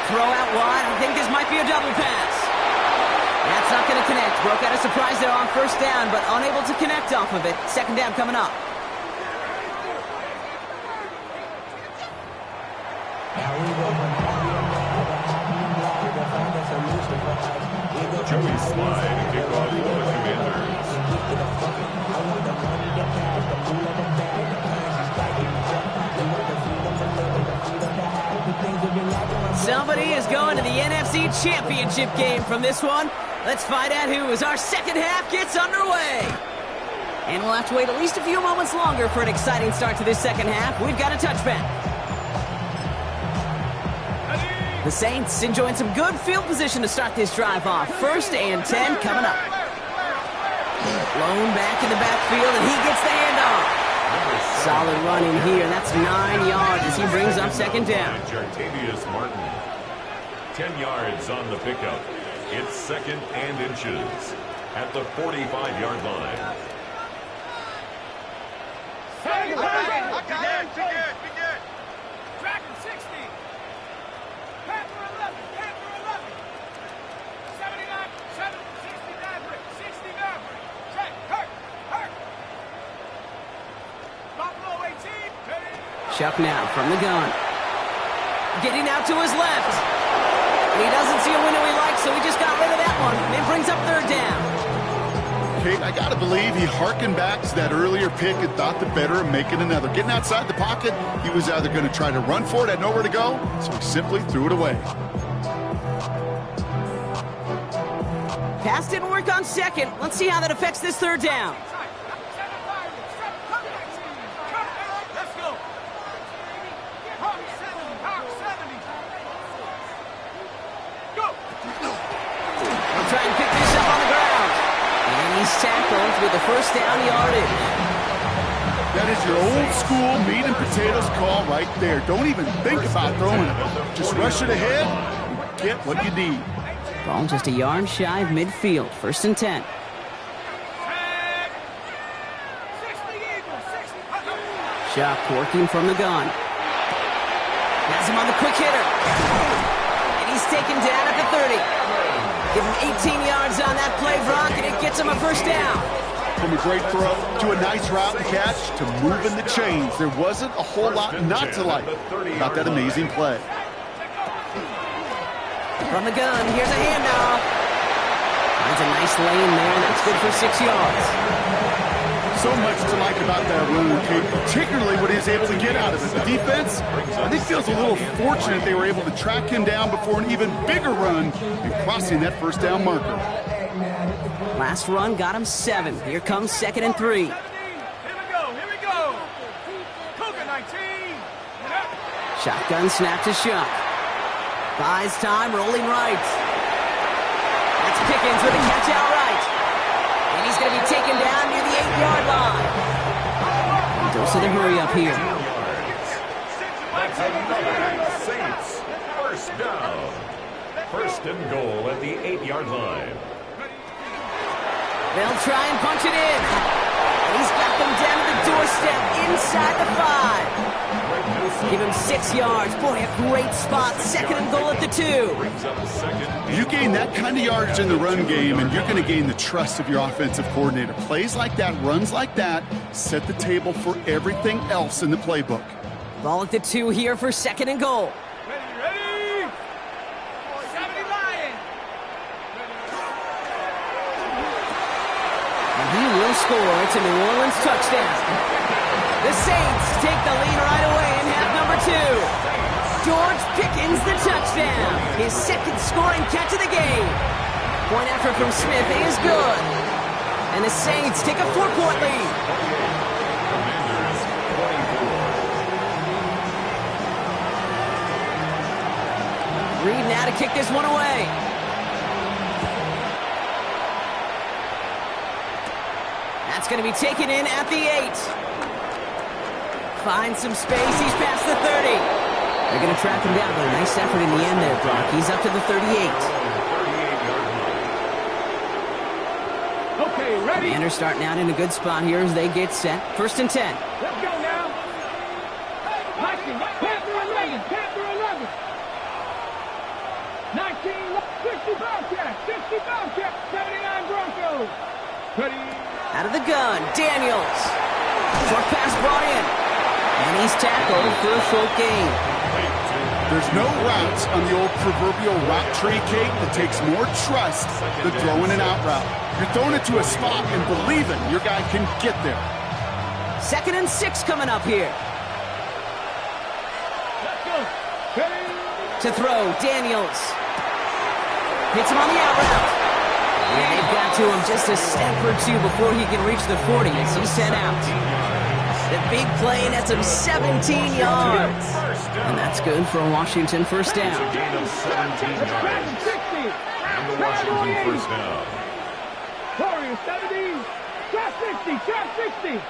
throw out wide. I think this might be a double pass. That's not going to connect. Broke out a surprise there on first down, but unable to connect off of it. Second down coming up. Joey Slide, kickoff for the Commanders. Somebody is going to the NFC Championship game from this one. Let's find out who as our second half gets underway. And we'll have to wait at least a few moments longer for an exciting start to this second half. We've got a touchback. The Saints enjoying some good field position to start this drive off. 1st and 10 coming up. Blown back in the backfield, and he gets the handoff. Solid run in here. That's 9 yards as he brings up second down. Jartavius Martin. 10 yards on the pickup. It's 2nd and inches at the 45-yard line. Hey, be good. Tracking 60. Panther 11. 79, 69, 69. Check, hurt. Buffalo 18. Chuck now from the gun. Getting out to his left. And he doesn't see a window he likes, so he just got rid of that one. It brings up 3rd down. Kate, I got to believe he harkened back to that earlier pick and thought the better of making another. Getting outside the pocket, he was either going to try to run for it, had nowhere to go, so he simply threw it away. Pass didn't work on 2nd. Let's see how that affects this 3rd down. Let's go. Hawk 70. Go. We'll try and pick this up on the ground. And he's tackled with the 1st down yardage. That is your old school meat and potatoes call right there. Don't even think about throwing it. Just rush it ahead and get what you need. Ball just a yard shy of midfield. 1st and 10. Shock working from the gun. Has him on the quick hitter. And he's taken down at the 30. Give him 18 yards on that play, Brock, and it gets him a 1st down. From a great throw to a nice route and catch to moving the chains. There wasn't a whole lot not to like about that amazing play. From the gun, here's a handoff. Finds a nice lane there, and that's good for 6 yards. So much to like about that run, Kate, particularly what he was able to get out of it. The defense, I think, feels a little fortunate they were able to track him down before an even bigger run and crossing that 1st down marker. Last run got him 7. Here comes 2nd and 3. Here we go. Cougar 19. Shotgun snap to Shuck. Buys time, rolling right. That's Pickens with a catch outright. And he's going to be taken down near the 8-yard line. And dose of the hurry up here. That's another Saints 1st down. 1st and goal at the 8-yard line. They'll try and punch it in. And he's got them down to the doorstep inside the 5. Give him 6 yards. Boy, a great spot. 2nd and goal at the 2. You gain that kind of yardage in the run game, and you're going to gain the trust of your offensive coordinator. Plays like that, runs like that, set the table for everything else in the playbook. Ball at the 2 here for 2nd and goal. Ready. 70 Lion. And he will score. It's a New Orleans touchdown. The Saints take the lead right away in half number 2. George Pickens the touchdown. His 2nd scoring catch of the game. Point effort from Smith is good. And the Saints take a 4-point lead. Reed now to kick this one away. That's going to be taken in at the 8. Finds some space. He's past the 30. They're going to track him down, but a nice effort in the end there, Brock. He's up to the 38. Okay, ready. Commanders starting out in a good spot here as they get set. 1st and 10. Let's go now. Panther 11. 19, 60 Bobcat, 60 Bobcat, 79 Broncos. Ready. Out of the gun, Daniels. Short pass brought in. And he's tackled for a short gain. There's no routes on the old proverbial route tree, Kate, that takes more trust than throwing an out route. You're throwing it to a spot and believing your guy can get there. 2nd and 6 coming up here. Let's go. Ready. To throw, Daniels. Hits him on the out route. And they've got to him just a step or two before he can reach the 40 as he's sent out. The big play nets him 17 yards. And that's good for a Washington first down. A gain of 17 yards. 60. And the Washington first down. Warriors 70. Trap 60. Trap 60.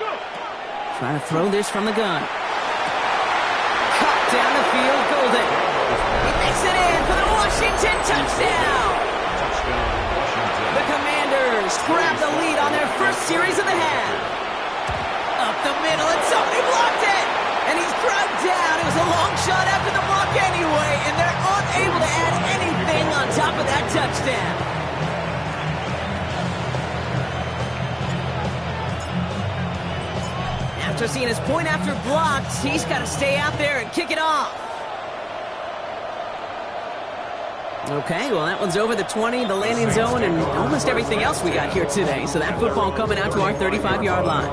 Go. Trying to throw this from the gun. Cut down the field, Golden. He makes it in for the Washington touchdown. Touchdown, Washington. The Commanders grab the lead on their first series of the half. Up the middle, and somebody blocked it. And he's dragged down. It was a long shot after the block anyway, and they're unable to add anything on top of that touchdown. After seeing his point after blocked, he's got to stay out there and kick it off. Okay, well, that one's over the 20, the landing zone, and almost everything else we got here today. So that football coming out to our 35-yard line.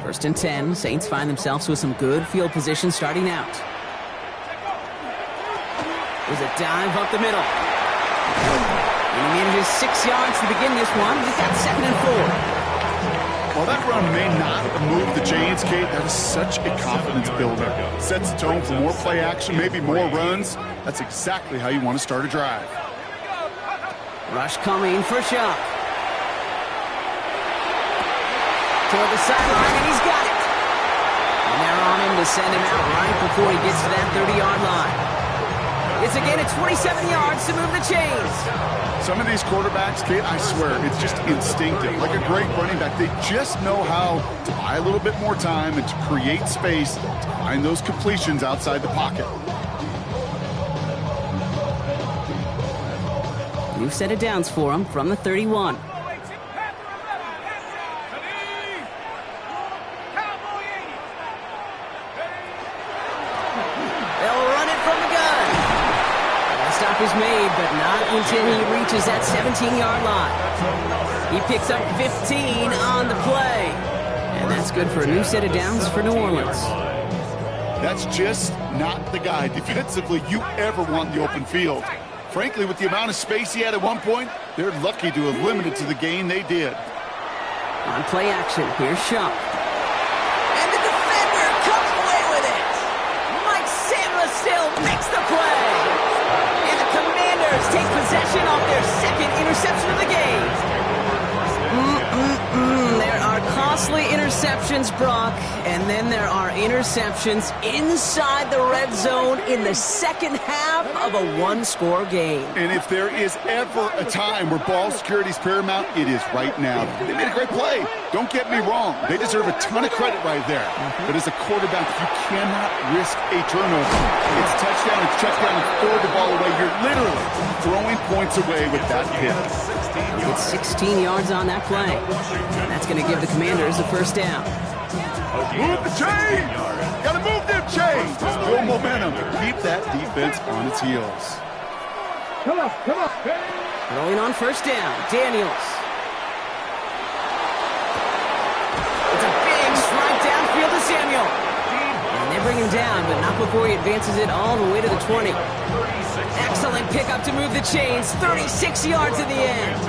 First and 10, Saints find themselves with some good field position starting out. There's a dive up the middle. And he manages 6 yards to begin this one. He's got 2nd and 4. While that run may not move the chains, Kate, that is such a confidence builder. Sets the tone for more play action, maybe more runs. That's exactly how you want to start a drive. Rush coming for Shuck. Toward the sideline, and he's got it. And they're on him to send him out right before he gets to that 30-yard line. It's again at 27 yards to move the chains. Some of these quarterbacks, Kate, I swear, it's just instinctive. Like a great running back, they just know how to buy a little bit more time and to create space to find those completions outside the pocket. New set of downs for him from the 31. Is made, but not until he reaches that 17-yard line. He picks up 15 on the play. And that's good for a new set of downs for New Orleans. That's just not the guy defensively you ever want in the open field. Frankly, with the amount of space he had at one point, they're lucky to have limited to the gain they did. On play action, here's Shuck. And the defender comes away with it. Mike Sandler still makes the play. Take possession off their 2nd interception of the game. There are costly interceptions, Brock, and then there are interceptions inside the red zone in the second half of a one-score game. And if there is ever a time where ball security is paramount, it is right now. They made a great play. Don't get me wrong. They deserve a ton of credit right there. But as a quarterback, you cannot risk a turnover. It's touchdown, it's check down, and throw the ball away. You're literally throwing points away with that pick. It's 16 yards on that play. And that's going to give the Commanders a first down. Move the chain! Gotta move them chains! Build momentum. Keep that defense on its heels. Come on, come on. Rolling on first down, Daniels. It's a big strike downfield to Samuel. And they bring him down, but not before he advances it all the way to the 20. Excellent pickup to move the chains. 36 yards in the end.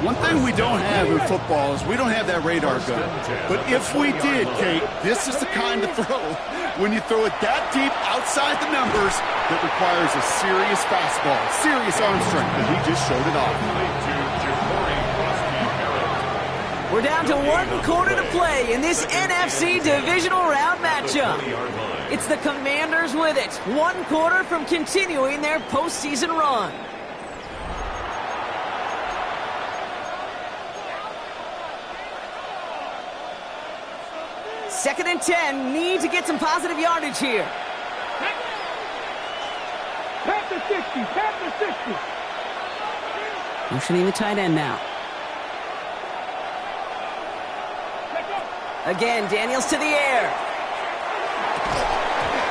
One thing we don't have in football is we don't have that radar gun. But if we did, Kate, this is the kind of throw when you throw it that deep outside the numbers that requires a serious fastball, serious arm strength, and he just showed it off. We're down to 1 quarter to play in this NFC divisional round matchup. It's the Commanders with it. 1 quarter from continuing their postseason run. 2nd and 10. Need to get some positive yardage here. Tap the 60. Tap the 60. Motioning the tight end now. Again, Daniels to the air.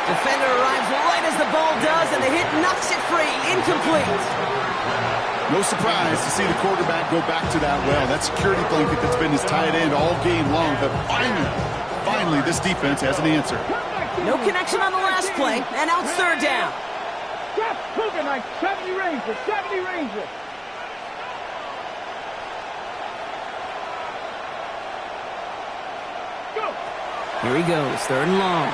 Defender arrives right as the ball does, and the hit knocks it free. Incomplete. No surprise to see the quarterback go back to that well. That security blanket that's been his tight end all game long. But finally, this defense has an answer. No connection on the last play, and out 3rd down. Just moving like 70 Rangers. 70 Rangers. Go. Here he goes, 3rd and long.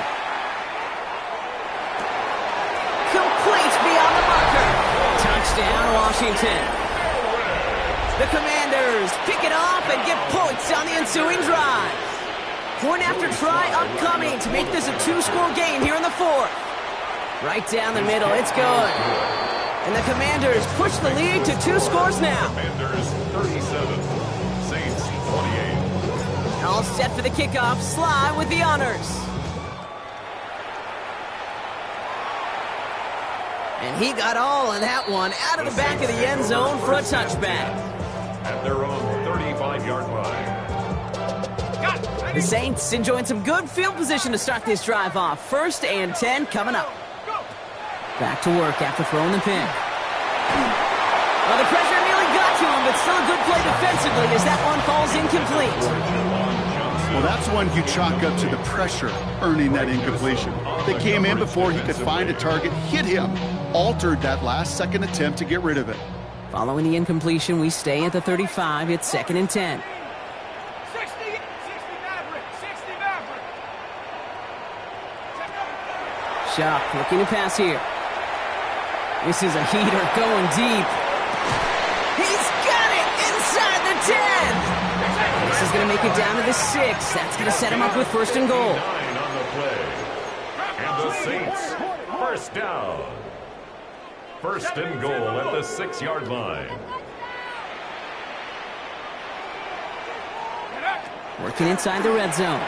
Complete beyond the marker. Touchdown, Washington. The Commanders pick it off and get points on the ensuing drive. Point after try upcoming to make this a 2-score game here in the 4th. Right down the middle, it's good. And the Commanders push the lead to 2 scores now. Commanders 37, Saints 28. All set for the kickoff. Sly with the honors. And he got all of that one out of the back of the end zone for a touchback. At their own 35-yard line. The Saints enjoying some good field position to start this drive off. 1st and 10 coming up. Back to work after throwing the pick. Well, the pressure nearly got to him, but still a good play defensively as that one falls incomplete. Well, that's one you chalk up to the pressure earning that incompletion. They came in before he could find a target, hit him, altered that last-second attempt to get rid of it. Following the incompletion, we stay at the 35. It's 2nd and 10. 60 Maverick. 60 Maverick. Shock looking to pass here. This is a heater going deep. He's got it inside the 10. This is going to make it down to the 6. That's going to set him up with 1st and goal. 9 on the play. And the Saints, 1st down. 1st and goal at the 6-yard line. Working inside the red zone.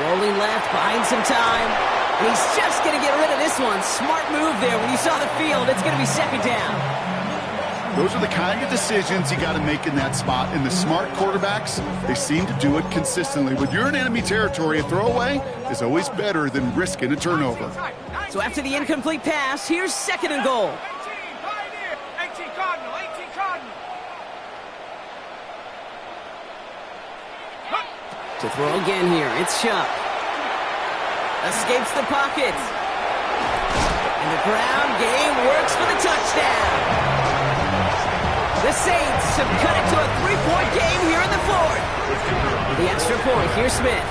Rolling left, buying some time. And he's just going to get rid of this one. Smart move there. When you saw the field, it's going to be 2nd down. Those are the kind of decisions you got to make in that spot. And the smart quarterbacks, they seem to do it consistently. When you're in enemy territory, a throwaway is always better than risking a turnover. So after the incomplete pass, here's 2nd and goal. 18 Pioneer. 18 Cardinal. 18 Cardinal. To throw again here, it's Shuck. Escapes the pocket. And the ground game works for the touchdown. The Saints have cut it to a 3-point game here in the 4th. The extra point, here's Smith.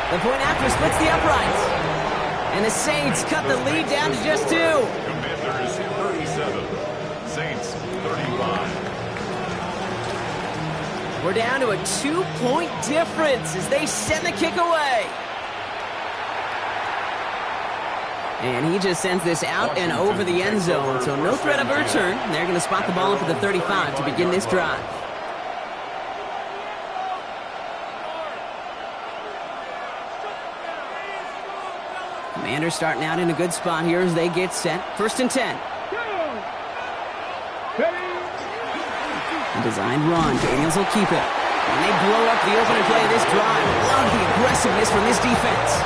The point after splits the uprights. And the Saints cut the lead down to just 2. Commanders 37, Saints 35. We're down to a 2-point difference as they send the kick away. And he just sends this out and over the end zone, so no threat of a return. They're going to spot the ball up at the 35 to begin this drive. Commanders starting out in a good spot here as they get set. 1st and 10. A designed run. Daniels will keep it. And they blow up the opening play of this drive. Love the aggressiveness from this defense.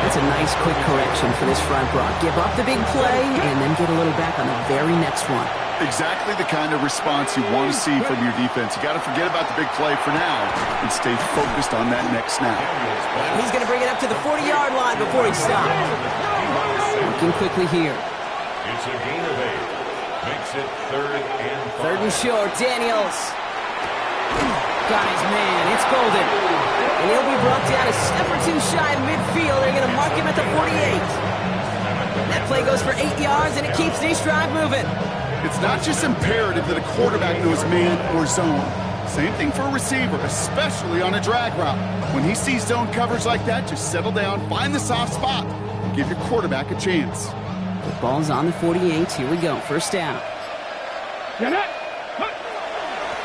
That's a nice quick correction for this front row. Give up the big play and then get a little back on the very next one. Exactly the kind of response you want to see from your defense. You got to forget about the big play for now and stay focused on that next snap. And he's going to bring it up to the 40-yard line before he stops. Working quickly here. It's a gain of 8. Makes it 3rd and 5. 3rd and short, Daniels. Got his man, it's Golden. And he'll be brought down a step or 2 shy of midfield. They're going to mark him at the 48. That play goes for 8 yards, and it keeps this drive moving. It's not just imperative that a quarterback knows man or zone. Same thing for a receiver, especially on a drag route. When he sees zone coverage like that, just settle down, find the soft spot, and give your quarterback a chance. The ball's on the 48. Here we go. 1st down.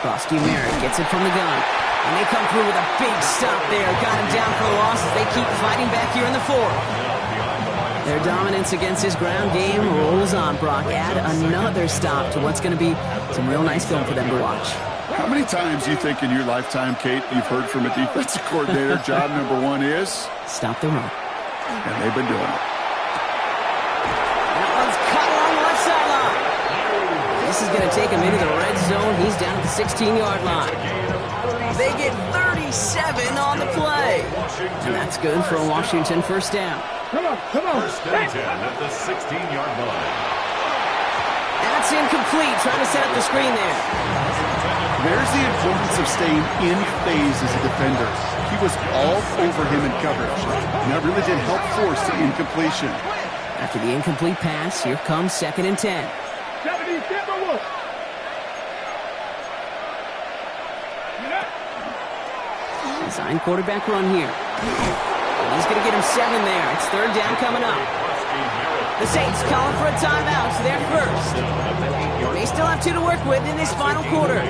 Krosky Merritt gets it from the gun. And they come through with a big stop there. Got him down for the loss as they keep fighting back here in the fourth. Their dominance against his ground game rolls on, Brock. Add another stop to what's going to be some real nice film for them to watch. How many times do you think in your lifetime, Kate, you've heard from a defensive coordinator, job number one is? Stop the run. And they've been doing it. That one's cut along the left sideline. This is going to take him into the red zone. He's down at the 16-yard line. They get 37 on the play. And that's good for a Washington first down. Come on. First and 10 at the 16-yard line. That's incomplete. Trying to set up the screen there. There's the importance of staying in phase as a defender. He was all over him in coverage. And that really did help force the incompletion. After the incomplete pass, here comes 2nd and 10. 77 Wolf. Design quarterback run here. And he's going to get him 7 there. It's 3rd down coming up. The Saints calling for a timeout, so they're first. They still have 2 to work with in this final quarter.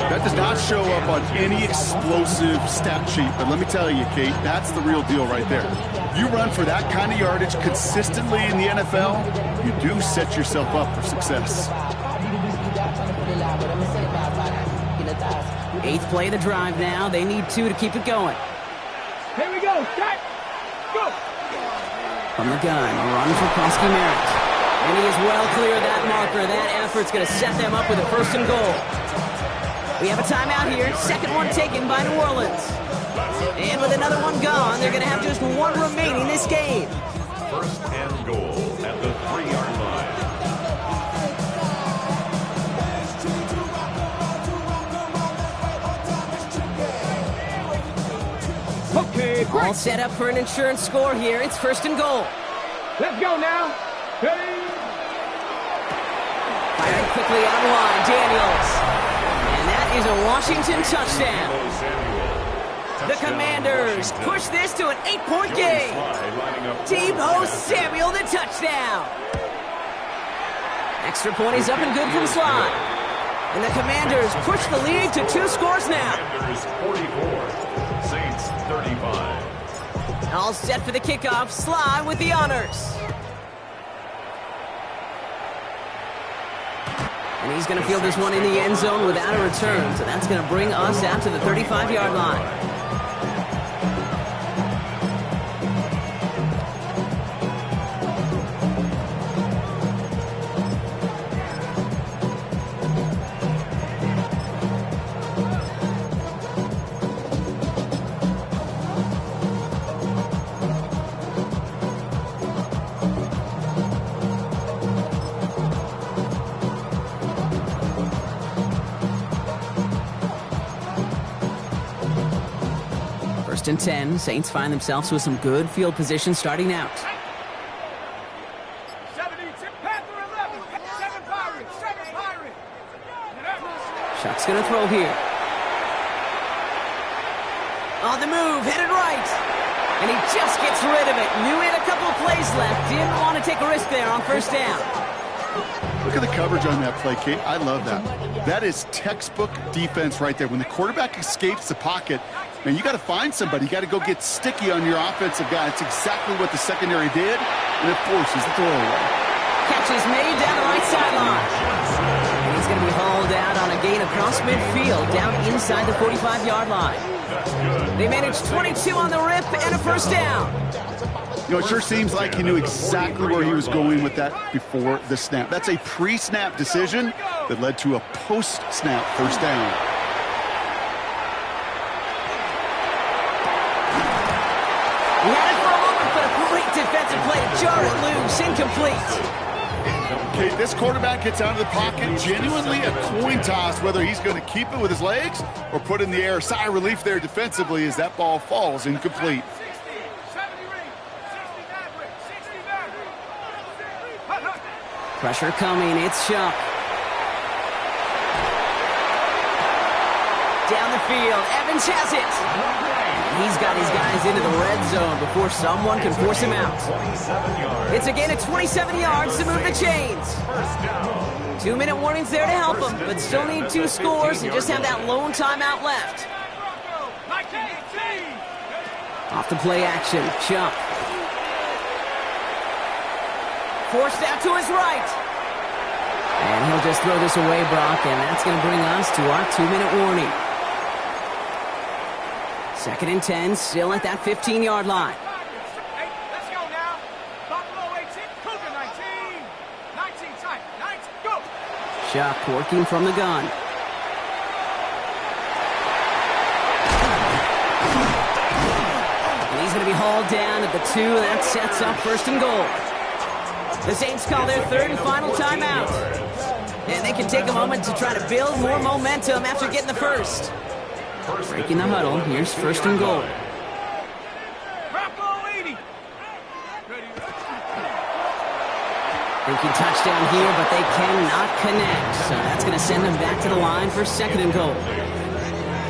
That does not show up on any explosive stat sheet, but let me tell you, Kate, that's the real deal right there. You run for that kind of yardage consistently in the NFL, you do set yourself up for success. 8th play of the drive now. They need 2 to keep it going. Here we go. Start. Go. From the gun, a run for Krosky Merritt. And he is well clear of that marker. That effort's going to set them up with a 1st and goal. We have a timeout here. 2nd one taken by New Orleans. And with another one gone, they're going to have just 1 remaining this game. 1st and goal at the 3-yard line. Okay, All set up for an insurance score here. It's 1st and goal. let's go now. Ready? Firing quickly on the line, Daniels. And that is a Washington touchdown. The Commanders push this to an 8-point game. Deebo Samuel, the touchdown. Extra point is up and good from Sly. And the Commanders push the lead to 2 scores now. Commanders 44, Saints 35. All set for the kickoff. Sly with the honors. And he's going to field this one in the end zone without a return. So that's going to bring us out to the 35-yard line. First and 10. Saints find themselves with some good field position starting out. 72, Panther 11, 7 Pirates, 7 Pirates. Shuck's going to throw here. On the move, headed right. And he just gets rid of it. Knew he had a couple of plays left. Didn't want to take a risk there on 1st down. Look at the coverage on that play, Kate. I love that. That is textbook defense right there. When the quarterback escapes the pocket, man, you got to find somebody. You got to go get sticky on your offensive guy. It's exactly what the secondary did, and it forces the throwaway. Catch is made down the right sideline. And he's going to be hauled out on a gain across midfield, down inside the 45-yard line. They managed 22 on the rip and a 1st down. You know, it sure seems like he knew exactly where he was going with that before the snap. That's a pre-snap decision that led to a post-snap 1st down. He had it for a moment, but a great defensive play to jar it loose, incomplete. Okay, this quarterback gets out of the pocket, genuinely a coin toss whether he's going to keep it with his legs or put it in the air. Sigh of relief there defensively as that ball falls incomplete. Pressure coming, it's Shuck. Down the field, Evans has it. He's got his guys into the red zone before someone can force him out. 27 yards. It's a gain of 27 yards to move the chains. First down. 2-minute warnings there to help them, but still need 2 scores and just have that lone timeout left. Off the play action, Chuck. Forced out to his right. And he'll just throw this away, Brock, and that's going to bring us to our 2-minute warning. 2nd and 10, still at that 15-yard line. Hey, let's go now. Buffalo 18, Cougar 19. 19 tight, 19, go. Chuck working from the gun. And he's going to be hauled down at the 2. That sets up 1st and goal. The Saints call their 3rd and final timeout. And they can take a moment to try to build more momentum after getting the first. Breaking the huddle, here's 1st and goal. Buffalo 80. Thinking touchdown here, but they cannot connect. So that's going to send them back to the line for 2nd and goal.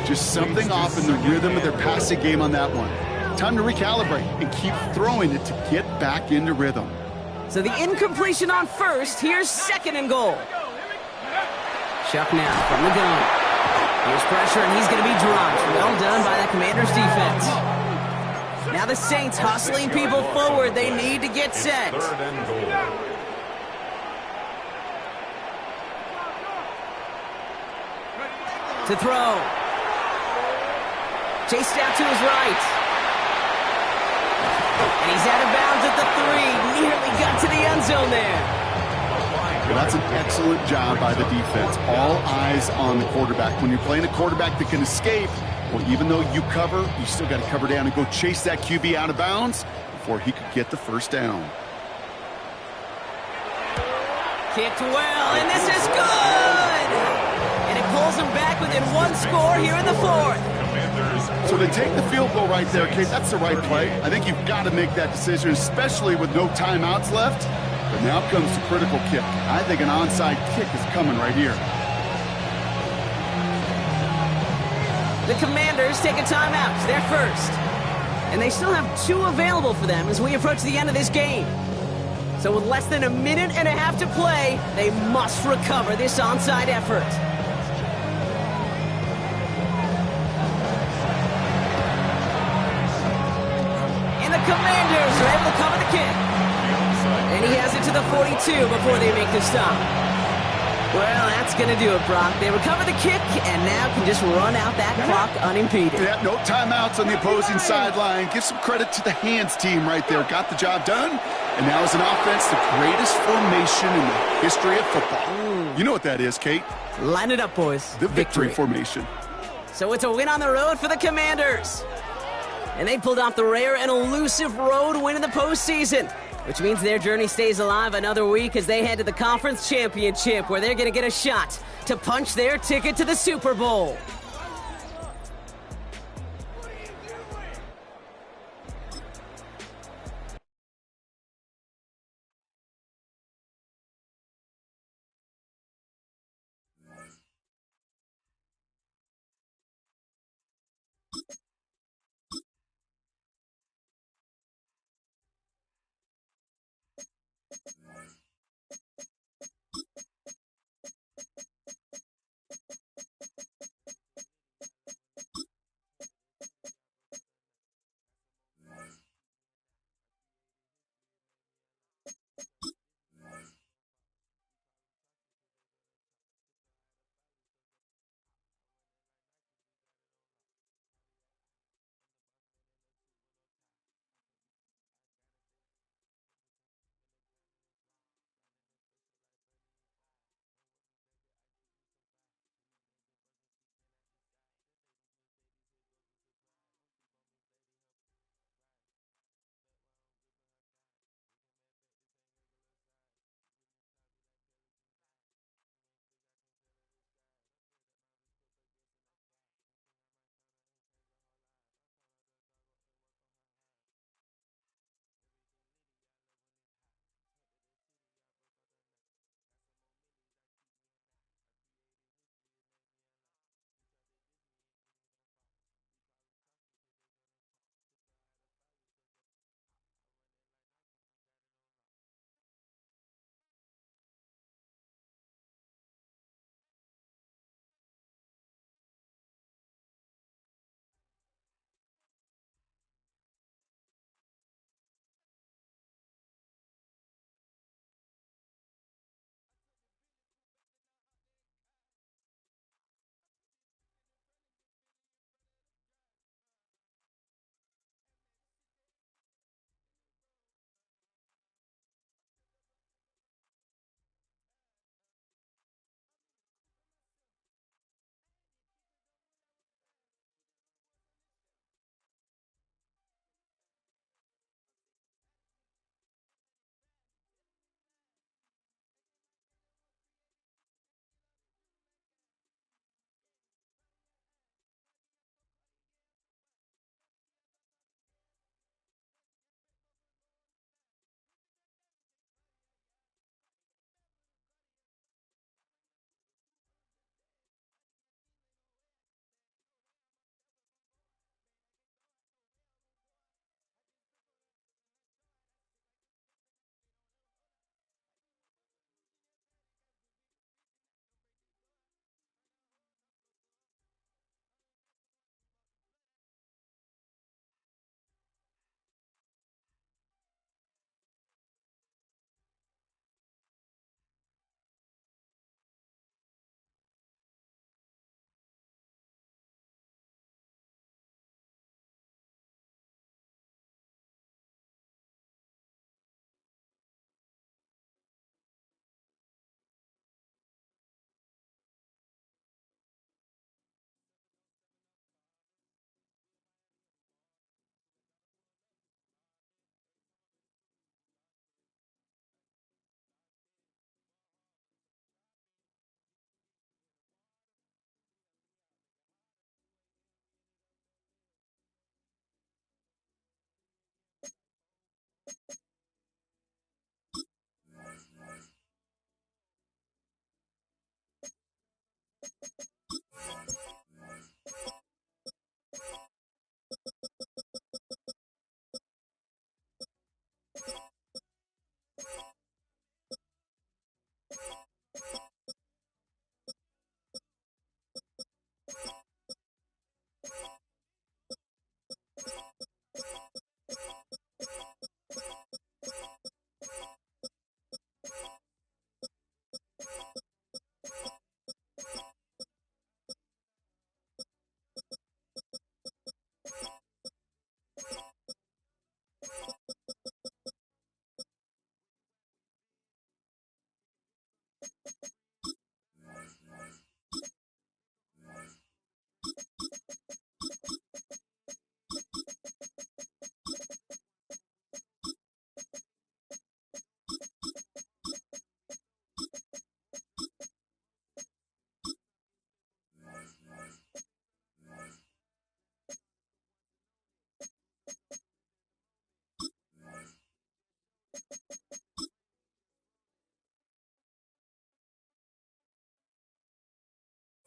Just something off in the rhythm of their passing game on that one. Time to recalibrate and keep throwing it to get back into rhythm. So the incompletion on 1st, here's 2nd and goal. Chuck now from the gun. Here's pressure, and he's going to be dropped. Well done by that Commanders defense. Now the Saints hustling people forward. They need to get set. 3rd and goal. To throw. Chased out to his right. And he's out of bounds at the 3. Nearly got to the end zone there. Well, that's an excellent job by the defense. All eyes on the quarterback. When you're playing a quarterback that can escape, well, even though you cover, you still got to cover down and go chase that QB out of bounds before he could get the 1st down. Kicked well, and this is good! And it pulls them back within 1 score here in the 4th. So to take the field goal right there, Kate, that's the right play. I think you've got to make that decision, especially with no timeouts left. But now comes the critical kick. I think an onside kick is coming right here. The Commanders take a timeout. They're first. And they still have 2 available for them as we approach the end of this game. So with less than a minute and a half to play, they must recover this onside effort. And the Commanders are able to cover the kick. And he has it to the 42 before they make the stop. Well, that's going to do it, Brock. They recover the kick and now can just run out that clock unimpeded. Yeah, no timeouts on the opposing sideline. Give some credit to the hands team right there. Got the job done. And now as an offense, the greatest formation in the history of football. You know what that is, Kate? Line it up, boys. The victory formation. So it's a win on the road for the Commanders. And they pulled off the rare and elusive road win in the postseason, which means their journey stays alive another week as they head to the conference championship, where they're going to get a shot to punch their ticket to the Super Bowl.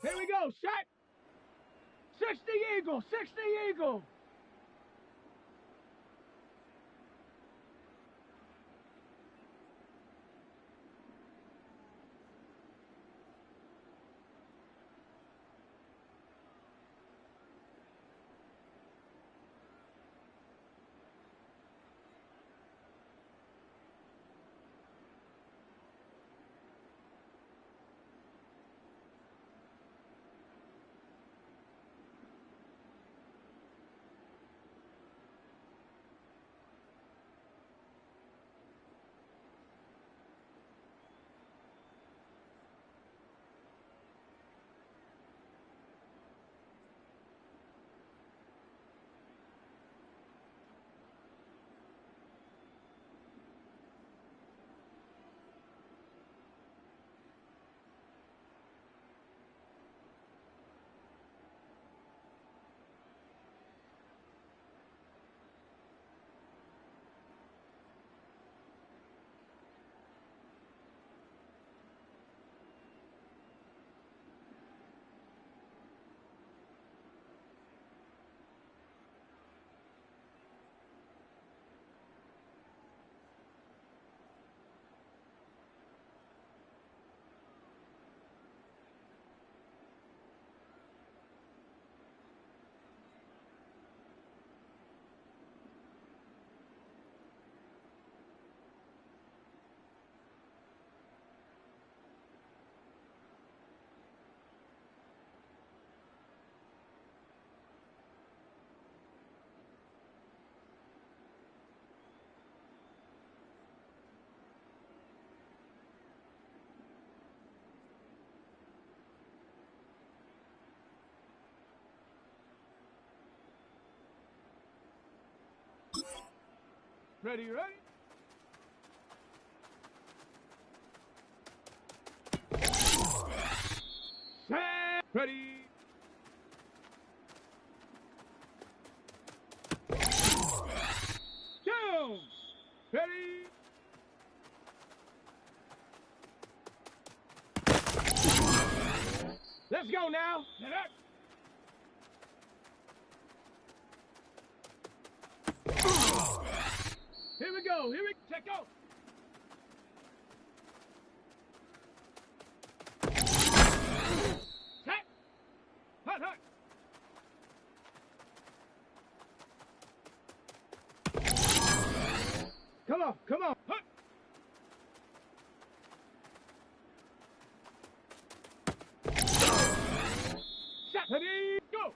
Here we go, set. 60 Eagle, 60 Eagle. Ready, ready? Set. Ready. Down. Ready. Let's go now. Here we go. Here we check out. Set. Hut, hut. Come on, come on. Hut. Set. Ready, go.